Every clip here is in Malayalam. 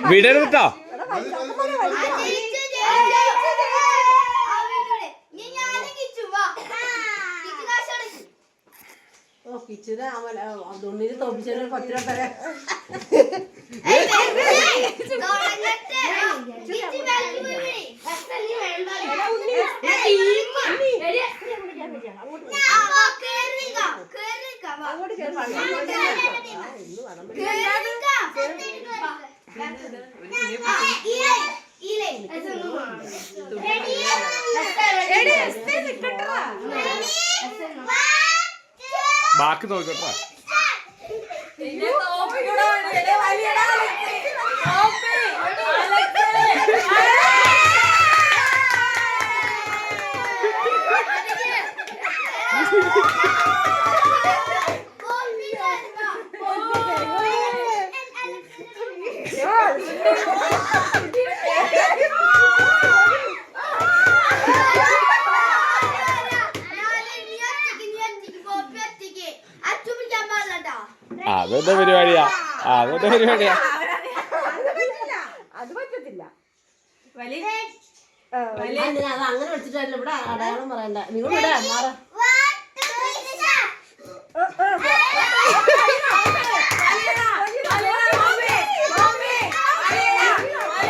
വിടരുട്ടോ. കിച്ചന് തുണ്ണിന് തോപ്പിച്ചൊരു 10 രൂപ തരാം. ബാക്കി നോക്കട്ടോ. അതെന്താ പരിപാടിയാ? അതെന്താ പരിപാടിയാ? അത് പറ്റത്തില്ല. അത് അങ്ങനെ വെച്ചിട്ടല്ല ഇവിടെ അടയാളം പറയണ്ട. നിങ്ങൾ ഇവിടെ മാറാ.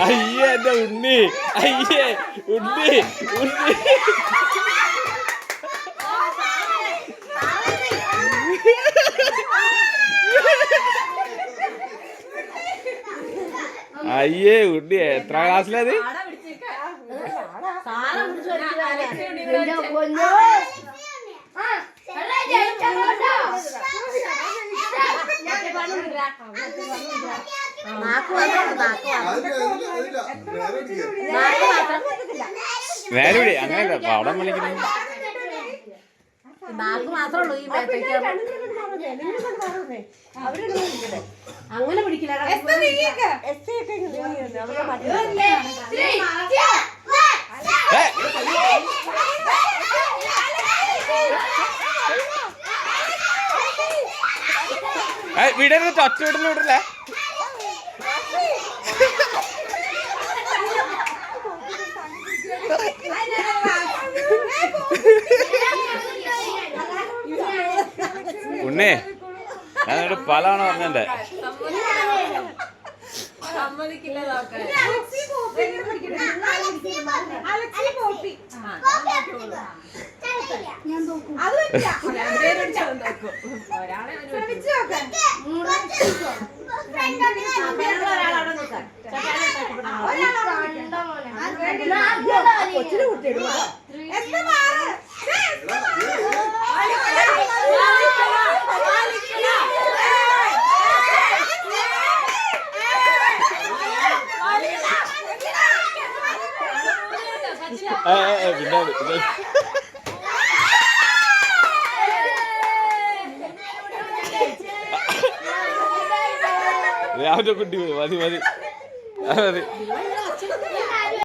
അയ്യേ എന്റെ ഉണ്ണി, അയ്യേ ഉണ്ണി ഉണ്ണി. അയ്യേ ഉണ്ണി എത്ര ക്ലാസ്സിലത്? നേരെ അങ്ങനെയല്ല പാടം വിളിക്കുന്നത്. നാക്ക് മാത്രമേ ഉള്ളൂ ഈ അങ്ങനെ പിടിക്കില്ല. വിടരുത്, ഒറ്റ വിടല് വിടല്ലേ. ഉണ്ണേ ഞാനൊരു പലാണ് പറഞ്ഞെ. രാവിലെ കുട്ടി മതി മതി മതി.